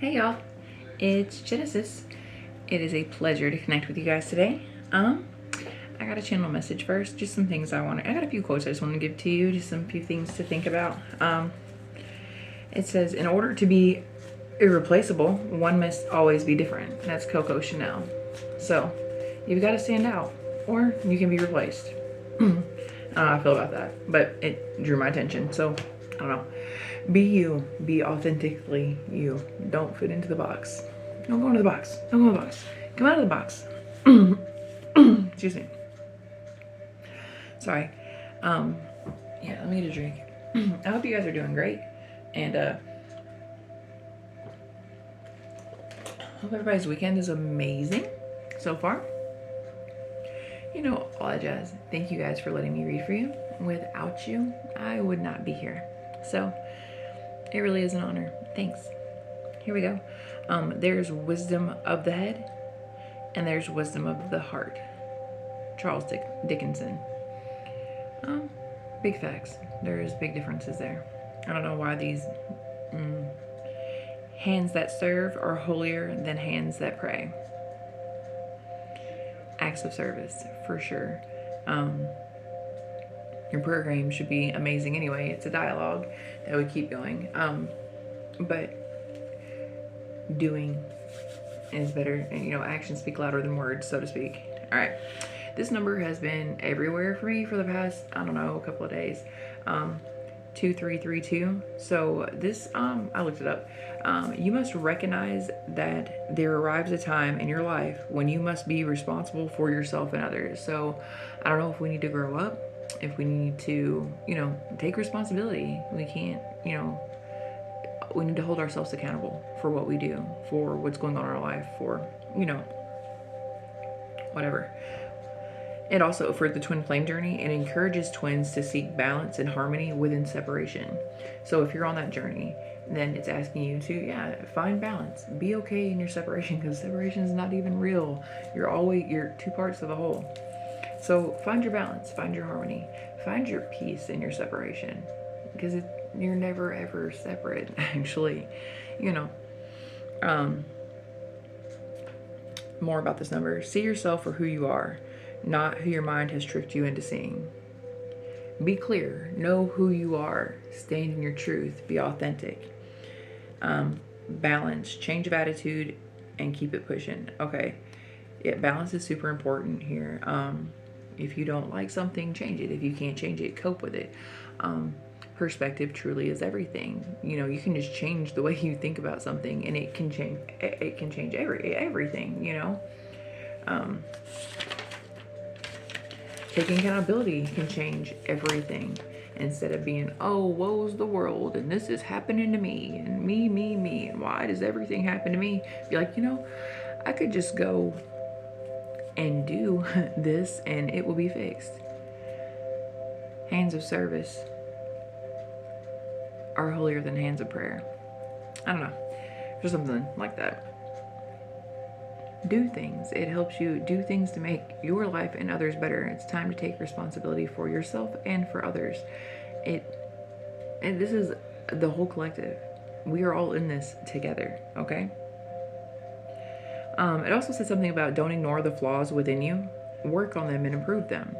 Hey y'all, it's Genesis. It is a pleasure to connect with you guys today. I got a channel message first, just some things I got a few quotes I just want to give to you, just some few things to think about. It says, in order to be irreplaceable, one must always be different. That's Coco Chanel. So, you've got to stand out, or you can be replaced. I don't know how I feel about that, but it drew my attention, so I don't know. Be you. Be authentically you. Don't fit into the box. Don't go into the box. Don't go in the box. Come out of the box. Excuse me. Sorry. Yeah, let me get a drink. I hope you guys are doing great. And hope everybody's weekend is amazing so far. You know, all that jazz. Thank you guys for letting me read for you. Without you, I would not be here. So, it really is an honor. Thanks. Here we go. There's wisdom of the head, and there's wisdom of the heart. Charles Dickinson. Big facts. There's big differences there. I don't know why these hands that serve are holier than hands that pray. Acts of service, for sure. Your program should be amazing anyway. It's a dialogue that we keep going. But doing is better. And, actions speak louder than words, so to speak. All right. This number has been everywhere for me for the past, I don't know, a couple of days. 2332. So this, I looked it up. You must recognize that there arrives a time in your life when you must be responsible for yourself and others. So I don't know if we need to grow up, if we need to, take responsibility. We can't, we need to hold ourselves accountable for what we do, for what's going on in our life, for, whatever. And also for the twin flame journey, it encourages twins to seek balance and harmony within separation. So if you're on that journey, then it's asking you to, find balance. Be okay in your separation, because separation is not even real. You're two parts of the whole. So find your balance, find your harmony, find your peace in your separation, because you're never ever separate, actually. More about this number. See yourself for who you are, not who your mind has tricked you into seeing. Be clear. Know who you are. Stand in your truth. Be authentic. Balance. Change of attitude and keep it pushing. Okay. Yeah, balance is super important here. If you don't like something, change it. If you can't change it, cope with it. Perspective truly is everything. You can just change the way you think about something, and it can change. It can change everything. Taking accountability can change everything. Instead of being, oh, woe's the world, and this is happening to me, and me, and why does everything happen to me? Be like, I could just go and do this, and it will be fixed. Hands of service are holier than hands of prayer. I don't know. There's something like that. Do things. It helps you do things to make your life and others better. It's time to take responsibility for yourself and for others. And this is the whole collective. We are all in this together, okay? It also said something about don't ignore the flaws within you. Work on them and improve them.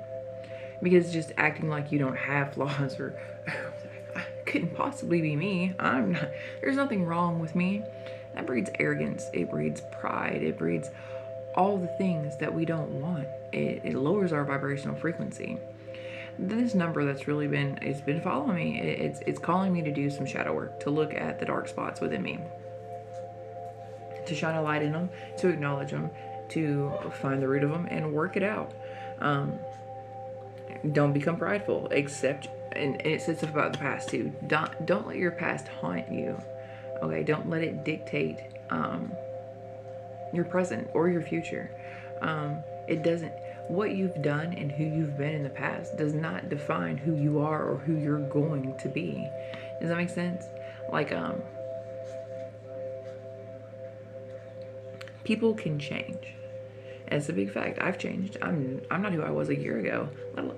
Because just acting like you don't have flaws or couldn't possibly be me. There's nothing wrong with me. That breeds arrogance. It breeds pride. It breeds all the things that we don't want. It lowers our vibrational frequency. This number that's really it's been following me. It's calling me to do some shadow work, to look at the dark spots within me, to shine a light in them, to acknowledge them, to find the root of them and work it out. Don't become prideful. Accept, and it says stuff about the past too. Don't let your past haunt you. Okay, don't let it dictate your present or your future. It doesn't. What you've done and who you've been in the past does not define who you are or who you're going to be. Does that make sense? Like, people can change. And it's a big fact. I've changed. I'm not who I was a year ago,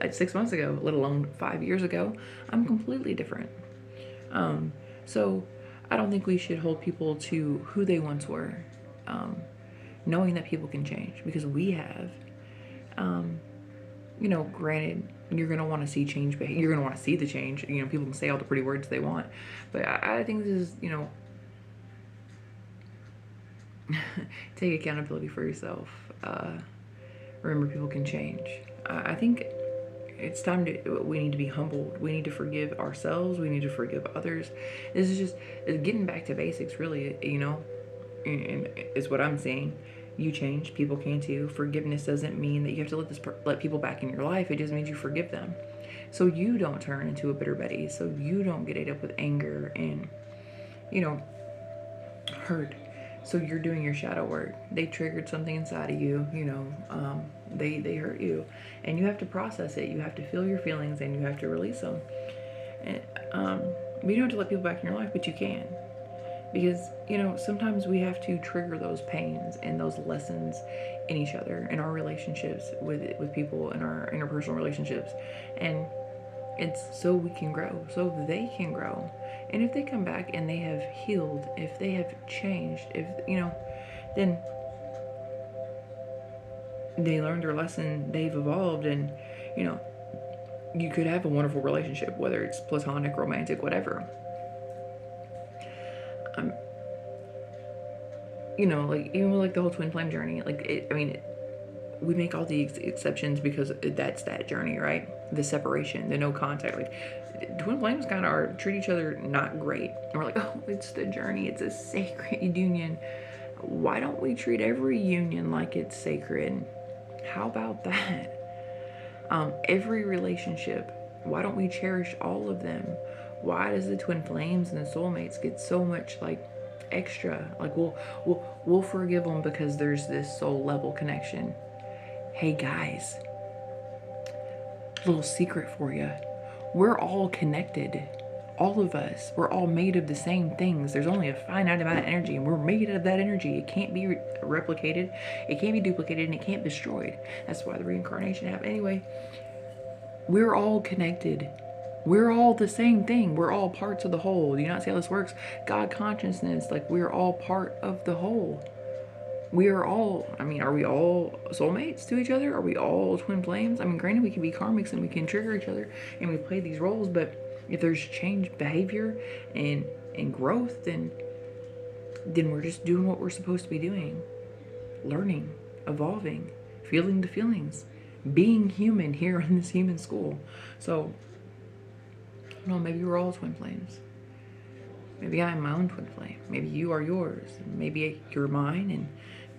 6 months ago, let alone 5 years ago. I'm completely different. So I don't think we should hold people to who they once were, knowing that people can change, because we have. Granted, you're going to want to see change, but you're going to want to see the change. People can say all the pretty words they want, but I think this is, take accountability for yourself. Remember, people can change. I think it's time we need to be humbled. We need to forgive ourselves. We need to forgive others. This is just getting back to basics, really, and is what I'm saying. You change, people can too. Forgiveness doesn't mean that you have to let people back in your life. It just means you forgive them, so you don't turn into a bitter Betty. So you don't get ate up with anger and hurt. So you're doing your shadow work. They triggered something inside of you. They hurt you, and you have to process it. You have to feel your feelings, and you have to release them. And you don't have to let people back in your life, but you can. Because, sometimes we have to trigger those pains and those lessons in each other, in our relationships with people, in our interpersonal relationships. And it's so we can grow, so they can grow. And if they come back and they have healed, if they have changed, then they learned their lesson, they've evolved, and, you could have a wonderful relationship, whether it's platonic, romantic, whatever. Even with the whole twin flame journey, we make all the exceptions because that's that journey, right? The separation, the no contact. Twin flames kind of treat each other not great. And we're like, oh, it's the journey. It's a sacred union. Why don't we treat every union like it's sacred? How about that? Every relationship, why don't we cherish all of them? Why does the twin flames and the soulmates get so much extra? We'll forgive them because there's this soul level connection. Hey guys, little secret for you. We're all connected. All of us. We're all made of the same things. There's only a finite amount of energy, and we're made of that energy. It can't be replicated, it can't be duplicated, and it can't be destroyed. That's why the reincarnation happened. Anyway, we're all connected. We're all the same thing. We're all parts of the whole. Do you not see how this works? God consciousness, we're all part of the whole. We are all, are we all soulmates to each other? Are we all twin flames? Granted, we can be karmics and we can trigger each other and we play these roles, but if there's changed behavior and growth, then we're just doing what we're supposed to be doing. Learning, evolving, feeling the feelings, being human here in this human school. So, maybe we're all twin flames. Maybe I'm my own twin flame. Maybe you are yours. Maybe you're mine, and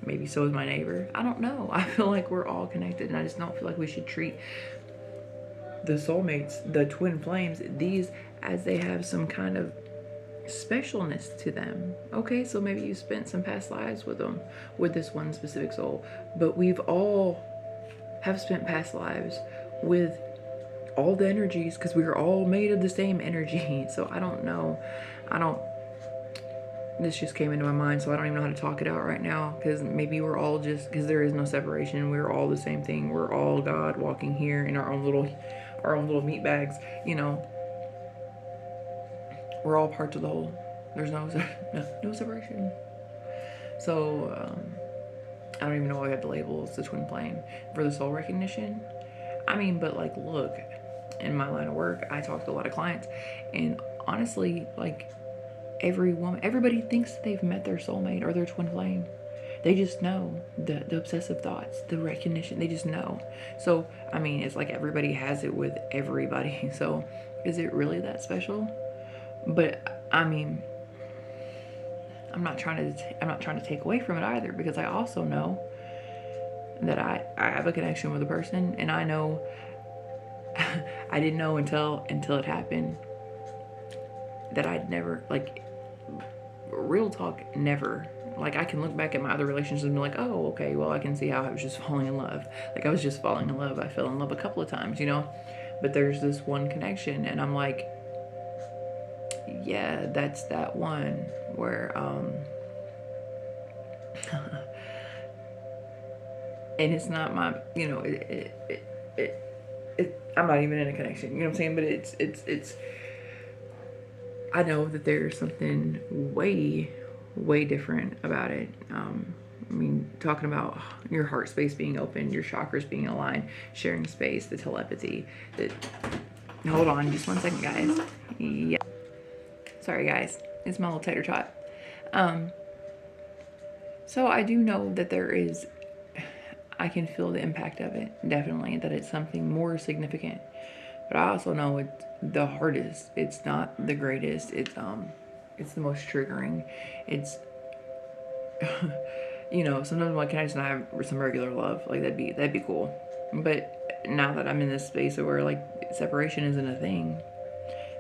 maybe so is my neighbor. I don't know. I feel like we're all connected, and I just don't feel like we should treat the soulmates, the twin flames, these as they have some kind of specialness to them. Okay, so maybe you spent some past lives with them, with this one specific soul, but we've all have spent past lives with all the energies, because we are all made of the same energy. So I don't know. This just came into my mind, so I don't even know how to talk it out right now, because maybe we're all just, because there is no separation, we're all the same thing. We're all God walking here in our own little meat bags, We're all parts of the whole. There's no separation. So, I don't even know why I have the label. It's the twin flame for the soul recognition. But look, in my line of work, I talk to a lot of clients, and honestly, everybody thinks that they've met their soulmate or their twin flame. They just know the obsessive thoughts, the recognition. They just know. So, it's like everybody has it with everybody. So, is it really that special? But I'm not trying to take away from it either, because I also know that I have a connection with a person, and I know I didn't know until it happened that I'd never, real talk, never. I can look back at my other relationships and be like, oh, okay, well, I can see how I was just falling in love. I was just falling in love. I fell in love a couple of times, but there's this one connection, and I'm like, yeah, that's that one where, and it's not my, I'm not even in a connection, you know what I'm saying? But it's I know that there's something way, way different about it. I mean, talking about your heart space being open, your chakras being aligned, sharing space, the telepathy. That. Hold on, just 1 second, guys. Yeah. Sorry, guys. It's my little tater tot. So I do know that there is. I can feel the impact of it. Definitely, that it's something more significant. But I also know it's the hardest. It's not the greatest. It's the most triggering. It's sometimes I'm like, can I just not have some regular love? Like that'd be cool. But now that I'm in this space where like separation isn't a thing,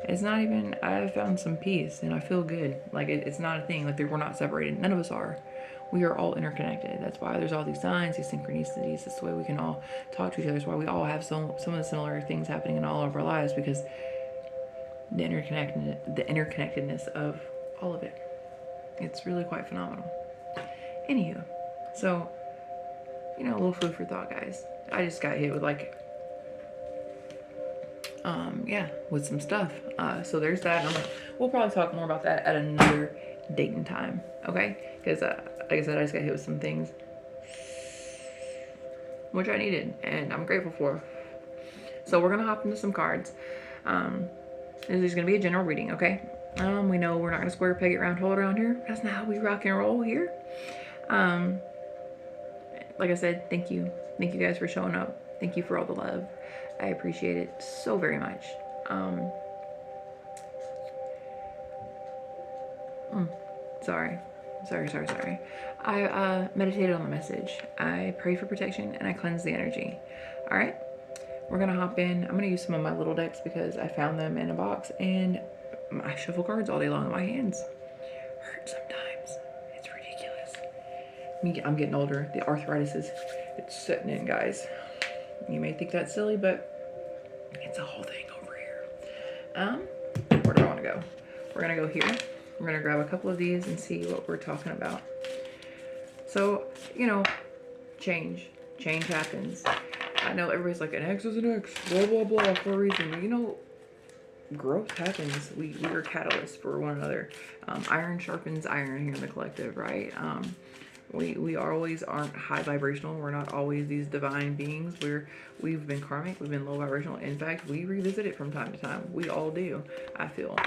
it's not even. I've found some peace and I feel good. Like it's not a thing. Like we're not separated. None of us are. We are all interconnected. That's why there's all these signs, these synchronicities. That's the way we can all talk to each other. That's why we all have some of the similar things happening in all of our lives, because the interconnectedness of all of it. It's really quite phenomenal. Anywho, so a little food for thought, guys. I just got hit with with some stuff. So there's that. We'll probably talk more about that at another date and time, okay? Because like I said, I just got hit with some things which I needed and I'm grateful for. So we're gonna hop into some cards. This is gonna be a general reading, okay? We know we're not gonna square peg it round hole around here. That's not how we rock and roll here. Like I said, thank you guys for showing up. Thank you for all the love. I appreciate it so very much. Sorry. I meditated on the message. I pray for protection and I cleanse the energy. All right, we're gonna hop in. I'm gonna use some of my little decks because I found them in a box and I shuffle cards all day long. My hands hurt sometimes. It's ridiculous. I'm getting older. The arthritis it's setting in, guys. You may think that's silly, but it's a whole thing over here. Where do I want to go? We're gonna go here. We're gonna grab a couple of these and see what we're talking about. So, change happens. I know everybody's like, an X is an X, blah, blah, blah, for a reason. Growth happens. We are catalysts for one another. Iron sharpens iron here in the collective, right? We always aren't high vibrational. We're not always these divine beings. We've been karmic. We've been low vibrational. In fact, we revisit it from time to time. We all do, I feel.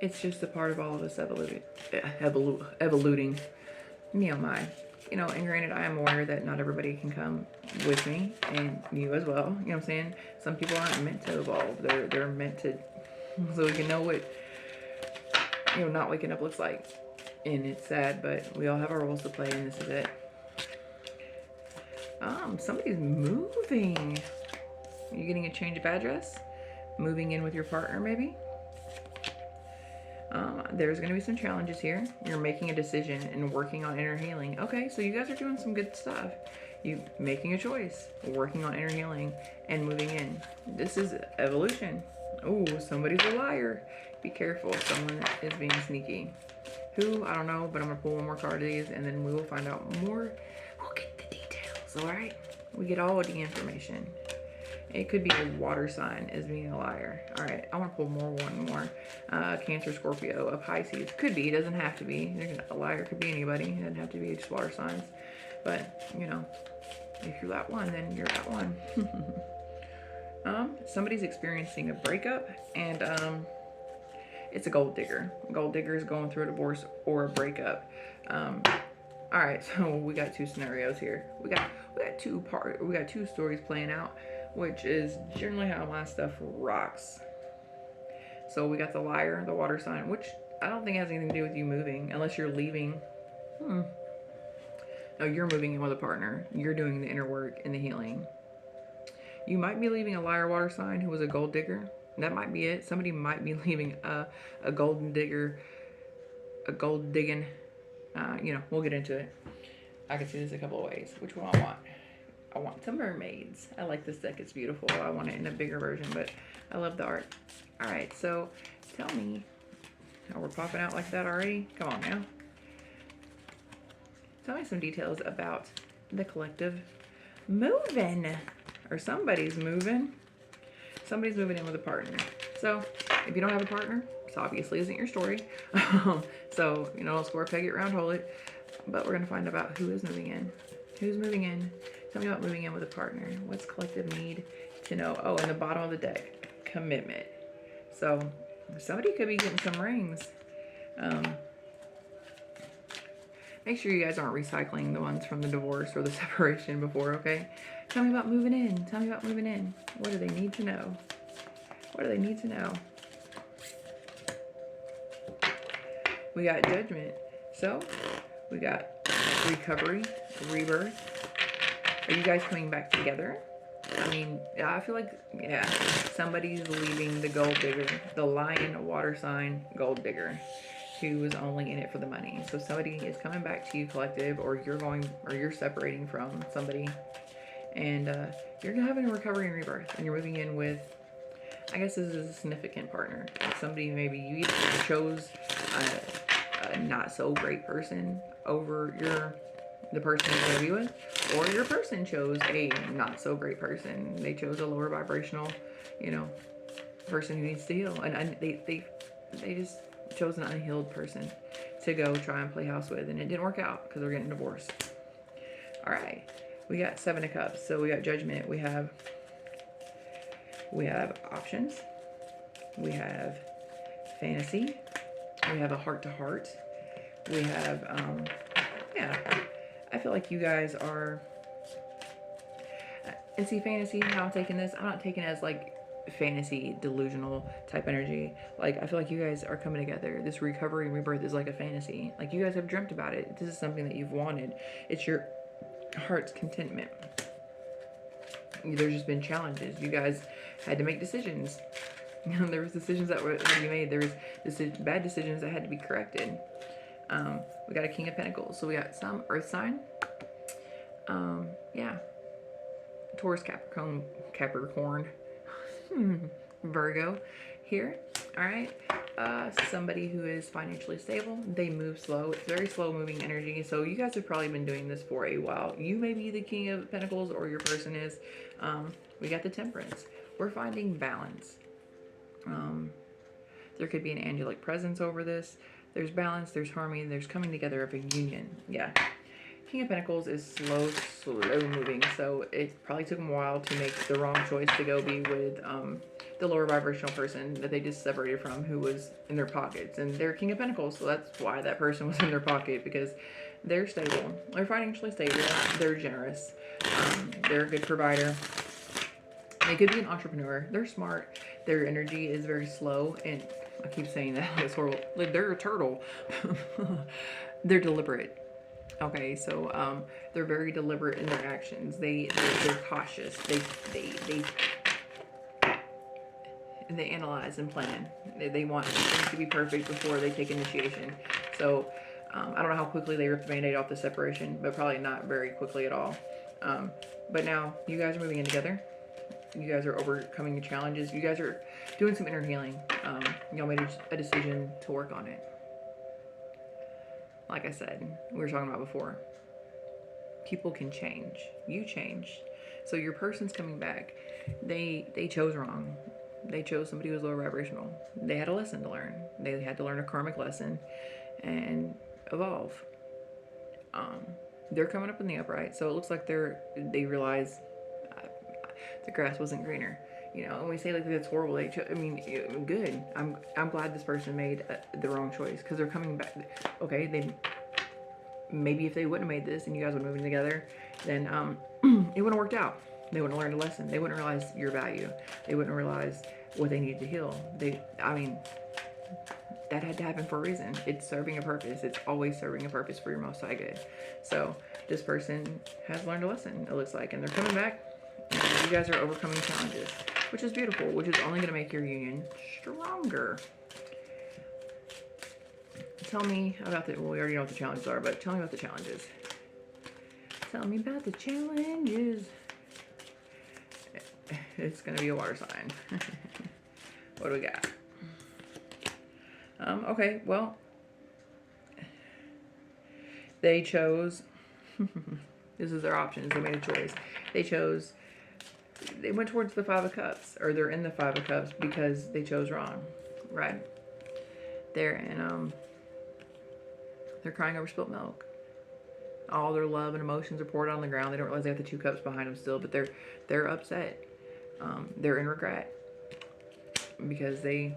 It's just a part of all of us evoluting. And granted, I am aware that not everybody can come with me, and you as well. You know what I'm saying? Some people aren't meant to evolve. They're meant to, so we can know what, not waking up looks like. And it's sad, but we all have our roles to play, and this is it. Somebody's moving. Are you getting a change of address? Moving in with your partner, maybe? There's going to be some challenges here. You're making a decision and working on inner healing. Okay, so you guys are doing some good stuff. You making a choice, working on inner healing, and moving in. This is evolution. Oh, somebody's a liar. Be careful. Someone is being sneaky. Who? I don't know, but I'm going to pull one more card of these, and then we will find out more. We'll get the details, all right? We get all the information. It could be a water sign as being a liar. All right, I want to pull one more. Cancer, Scorpio, a Pisces. Could be, doesn't have to be. A liar could be anybody. It doesn't have to be just water signs. But, if you're that one, then you're that one. Somebody's experiencing a breakup, and it's a gold digger. A gold digger is going through a divorce or a breakup. All right, so we got two scenarios here. We got two stories playing out, which is generally how my stuff rocks. So we got the liar, the water sign, which I don't think has anything to do with you moving, unless you're leaving. No, you're moving in with a partner. You're doing the inner work and the healing. You might be leaving a liar, water sign who was a gold digger. That might be it. Somebody might be leaving a golden digger, a gold digging. We'll get into it. I can see this a couple of ways. Which one I want? I want some mermaids. I like this deck. It's beautiful. I want it in a bigger version, but I love the art. All right, so tell me. Oh, we're popping out like that already? Come on now. Tell me some details about the collective moving. Or somebody's moving. somebody's moving in with a partner. So if you don't have a partner, this obviously isn't your story. So, you know, don't score, peg it, round, hold it. But we're going to find out about who is moving in. Who's moving in? Tell me about moving in with a partner. What's collective need to know? Oh, in the bottom of the deck, commitment. So somebody could be getting some rings. Make sure you guys aren't recycling the ones from the divorce or the separation before, okay? Tell me about moving in. Tell me about moving in. What do they need to know? What do they need to know? We got judgment. So we got recovery, rebirth. Are you guys coming back together? I mean, I feel like, yeah, somebody's leaving the gold digger, the lion water sign gold digger, who was only in it for the money. So somebody is coming back to you, collective, or you're separating from somebody, and you're having a recovery and rebirth, and you're moving in with, I guess this is a significant partner. Somebody maybe you either chose a not so great person over the person you're gonna be with, or your person chose a not so great person. They chose a lower vibrational, you know, person who needs to heal, and they just chose an unhealed person to go try and play house with, and it didn't work out because they're getting divorced. All right, we got 7 of Cups, so we got judgment. We have options. We have fantasy. We have a heart to heart. We have yeah. I feel like you guys are, and see, fantasy, how I'm taking this, I'm not taking it as like fantasy, delusional type energy. Like, I feel like you guys are coming together. This recovery and rebirth is like a fantasy. Like, you guys have dreamt about it. This is something that you've wanted. It's your heart's contentment. There's just been challenges. You guys had to make decisions. You know, there was decisions that had to be made. There was bad decisions that had to be corrected. We got a King of Pentacles. So we got some earth sign. Yeah. Taurus, Capricorn, Virgo here. All right. Somebody who is financially stable. They move slow. It's very slow moving energy. So you guys have probably been doing this for a while. You may be the King of Pentacles, or your person is. We got the Temperance. We're finding balance. There could be an angelic presence over this. There's balance, there's harmony, there's coming together of a union. Yeah. King of Pentacles is slow moving, so it probably took them a while to make the wrong choice to go be with the lower vibrational person that they just separated from, who was in their pockets. And they're King of Pentacles, so that's why that person was in their pocket, because they're stable. They're financially stable. They're generous. They're a good provider. They could be an entrepreneur. They're smart. Their energy is very slow, and I keep saying that, it's horrible. Like, they're a turtle. They're deliberate. Okay, so they're very deliberate in their actions. They're cautious. They analyze and plan. They want things to be perfect before they take initiation. So I don't know how quickly they rip the Band-Aid off the separation, but probably not very quickly at all. But now you guys are moving in together. You guys are overcoming the challenges. You guys are doing some inner healing. Y'all made a decision to work on it. Like I said, we were talking about before, people can change. You changed. So your person's coming back. They chose wrong. They chose somebody who was lower vibrational. They had a lesson to learn. They had to learn a karmic lesson and evolve. They're coming up in the upright. So it looks like they realize the grass wasn't greener. You know, and we say like that's horrible. I mean, good. I'm glad this person made the wrong choice, because they're coming back. Okay, maybe if they wouldn't have made this and you guys were moving together, then it wouldn't have worked out. They wouldn't have learned a lesson. They wouldn't realize your value. They wouldn't realize what they needed to heal. I mean, that had to happen for a reason. It's serving a purpose. It's always serving a purpose for your most high good. So this person has learned a lesson, it looks like, and they're coming back. And you guys are overcoming challenges, which is beautiful, which is only going to make your union stronger. Tell me about well, we already know what the challenges are, but tell me about the challenges. Tell me about the challenges. It's going to be a water sign. What do we got? Okay, well, they chose, this is their options, they made a choice. They chose they went towards the Five of Cups, or they're in the Five of Cups because they chose wrong, right? They're in, they're crying over spilt milk. All their love and emotions are poured on the ground. They don't realize they have the 2 cups behind them still, but they're upset. They're in regret because they,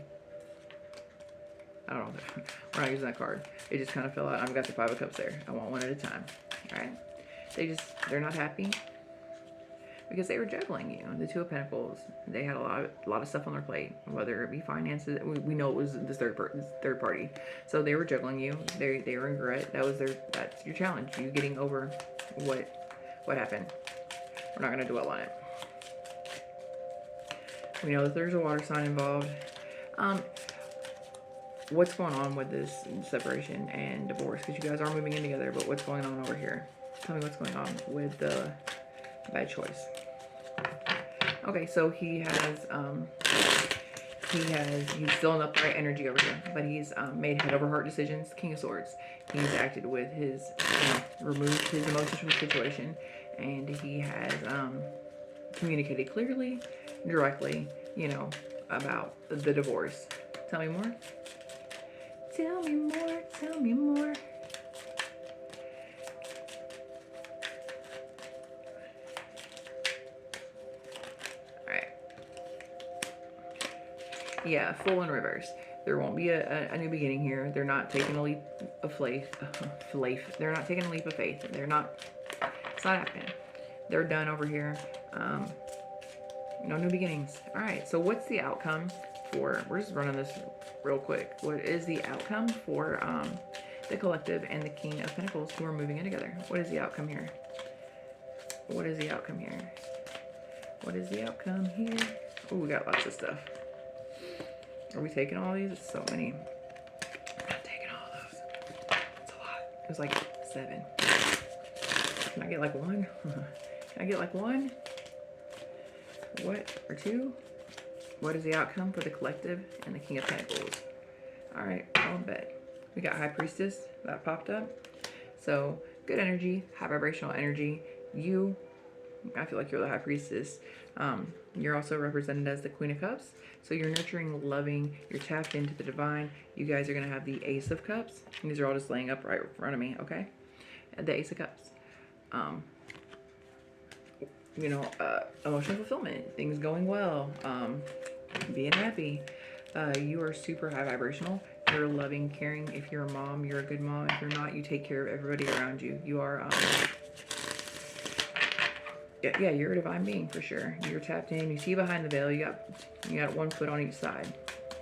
I don't know, we're not using that card. It just kind of fell out. I've got the 5 of Cups there. I want one at a time. All right. They're not happy because they were juggling you. The 2 of Pentacles. They had a lot of stuff on their plate, whether it be finances. We know it was this third party. So they were juggling you. They were in regret. That's your challenge. You getting over what happened. We're not going to dwell on it. We know that there's a water sign involved. What's going on with this separation and divorce? Because you guys are moving in together, but what's going on over here? Tell me what's going on with the bad choice. Okay, so he's still in upright energy over here, but he's made head over heart decisions. King of Swords. He's acted with his, removed his emotions from the situation, and he has communicated clearly, directly, about the divorce. Tell me more. Tell me more. Tell me more. Yeah, full in reverse. There won't be a new beginning here. They're not taking a leap of faith. They're not taking a leap of faith. It's not happening. They're done over here. No new beginnings. All right, so what's the outcome for, we're just running this real quick. What is the outcome for the collective and the King of Pentacles who are moving in together? What is the outcome here? What is the outcome here? What is the outcome here? Oh, we got lots of stuff. Are we taking all these? It's so many. I'm not taking all those. It's a lot. It was like 7. Can I get like 1? Can I get like 1? What? Or 2? What is the outcome for the collective and the King of Pentacles? All right, I'll bet. We got High Priestess. That popped up. So, good energy, high vibrational energy. I feel like you're the High Priestess. You're also represented as the Queen of Cups. So you're nurturing, loving, you're tapped into the divine. You guys are going to have the Ace of Cups. And these are all just laying up right in front of me, okay? The Ace of Cups. Emotional fulfillment, things going well, being happy. You are super high vibrational. You're loving, caring. If you're a mom, you're a good mom. If you're not, you take care of everybody around you. You are, yeah, you're a divine being for sure. You're tapped in. You see behind the veil. You got 1 foot on each side,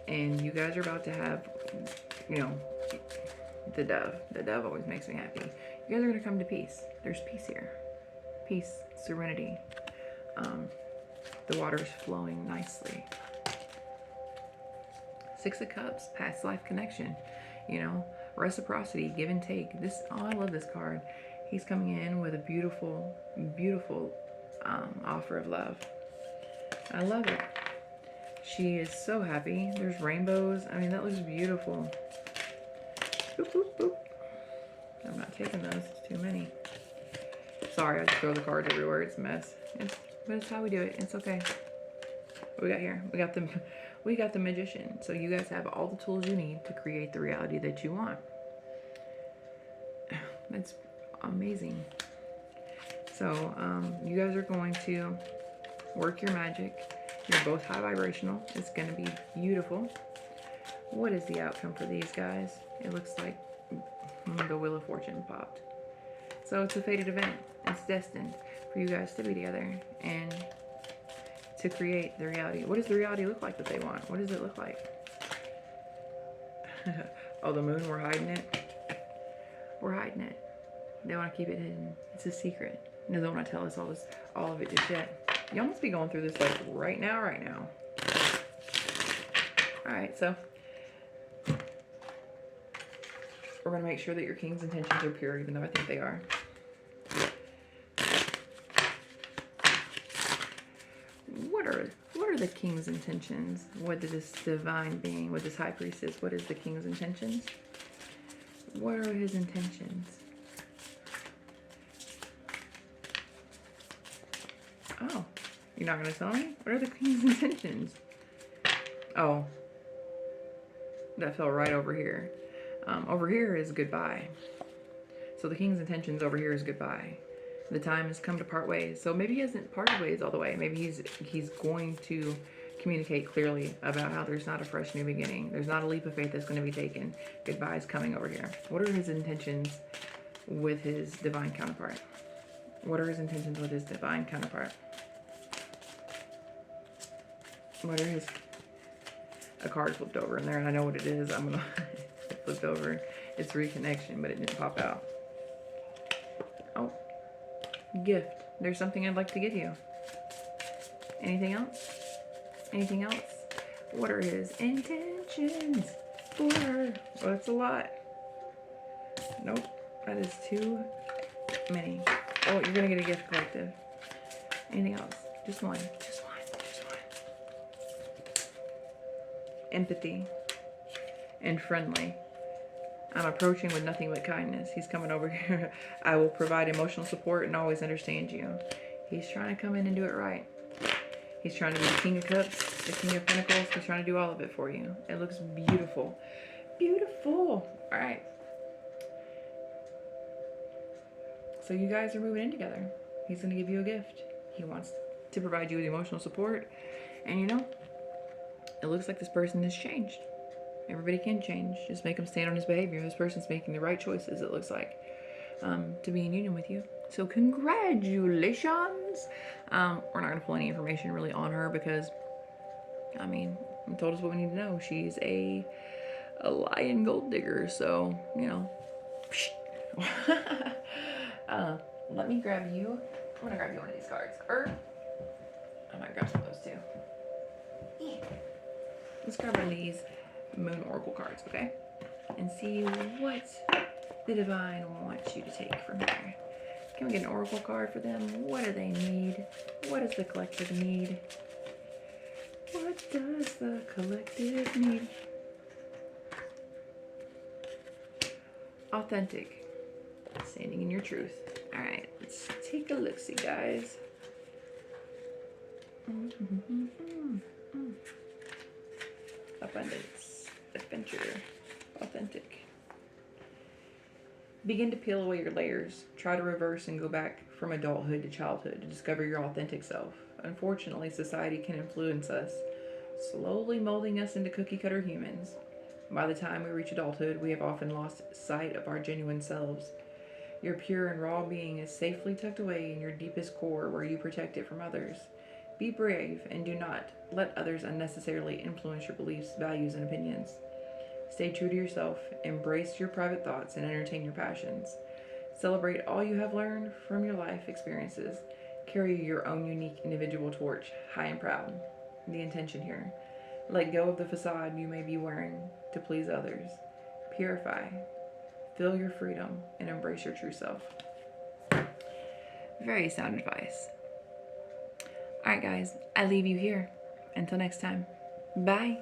and you guys are about to have, the dove. The dove always makes me happy. You guys are gonna come to peace. There's peace here. Peace, serenity. The water's flowing nicely. 6 of Cups, past life connection. Reciprocity, give and take. I love this card. He's coming in with a beautiful, beautiful offer of love. I love it. She is so happy. There's rainbows. I mean, that looks beautiful. Boop, boop, boop. I'm not taking those. It's too many. Sorry, I just throw the cards everywhere. It's a mess. But it's how we do it. It's okay. What we got here? We got the Magician. So you guys have all the tools you need to create the reality that you want. That's amazing. So you guys are going to work your magic. You're both high vibrational. It's going to be beautiful. What is the outcome for these guys? It looks like the Wheel of Fortune popped. So it's a fated event. It's destined for you guys to be together and to create the reality. What does the reality look like that they want? What does it look like? Oh, the moon, we're hiding it. We're hiding it. They want to keep it hidden. It's a secret. No, they don't want to tell us all of it just yet. Y'all must be going through this like right now. All right, so we're going to make sure that your king's intentions are pure, even though I think they are. What are the king's intentions? What is this divine being, with this high priestess? What is the king's intentions? What are his intentions? Oh, You're not going to tell me? What are the King's intentions? Oh. That fell right over here. Over here is goodbye. So the King's intentions over here is goodbye. The time has come to part ways. So maybe he hasn't parted ways all the way. Maybe he's going to communicate clearly about how there's not a fresh new beginning. There's not a leap of faith that's going to be taken. Goodbye is coming over here. What are his intentions with his divine counterpart? What are his intentions with his divine counterpart? What are his... A card flipped over in there, and I know what it is. I'm gonna... It flipped over. It's reconnection, but it didn't pop out. Oh. Gift. There's something I'd like to give you. Anything else? Anything else? What are his intentions for her? Well, that's a lot. Nope. That is too many. Oh, you're gonna get a gift collective. Anything else? Just one. Just one. Just one. Empathy. And friendly. I'm approaching with nothing but kindness. He's coming over here. I will provide emotional support and always understand you. He's trying to come in and do it right. He's trying to be the King of Cups, the King of Pentacles. He's trying to do all of it for you. It looks beautiful. Beautiful. All right. So you guys are moving in together. He's going to give you a gift. He wants to provide you with emotional support. And you know, it looks like this person has changed. Everybody can change. Just make him stand on his behavior. This person's making the right choices, it looks like, to be in union with you. So congratulations. We're not going to pull any information really on her because, I mean, you told us what we need to know. She's a lion gold digger. So, you know. Let me grab you. I'm going to grab you one of these cards. Or I might grab some of those too. Yeah. Let's grab one of these Moon Oracle cards, okay? And see what the Divine wants you to take from here. Can we get an Oracle card for them? What do they need? What does the collective need? What does the collective need? Authentic. Standing in your truth. Alright, let's take a look-see, guys. Abundance. Adventure. Authentic. Begin to peel away your layers. Try to reverse and go back from adulthood to childhood to discover your authentic self. Unfortunately, society can influence us, slowly molding us into cookie-cutter humans. By the time we reach adulthood, we have often lost sight of our genuine selves. Your pure and raw being is safely tucked away in your deepest core where you protect it from others. Be brave and do not let others unnecessarily influence your beliefs, values, and opinions. Stay true to yourself, embrace your private thoughts, and entertain your passions. Celebrate all you have learned from your life experiences. Carry your own unique individual torch, high and proud. The intention here. Let go of the facade you may be wearing to please others. Purify. Feel your freedom and embrace your true self. Very sound advice. Alright guys, I leave you here. Until next time. Bye.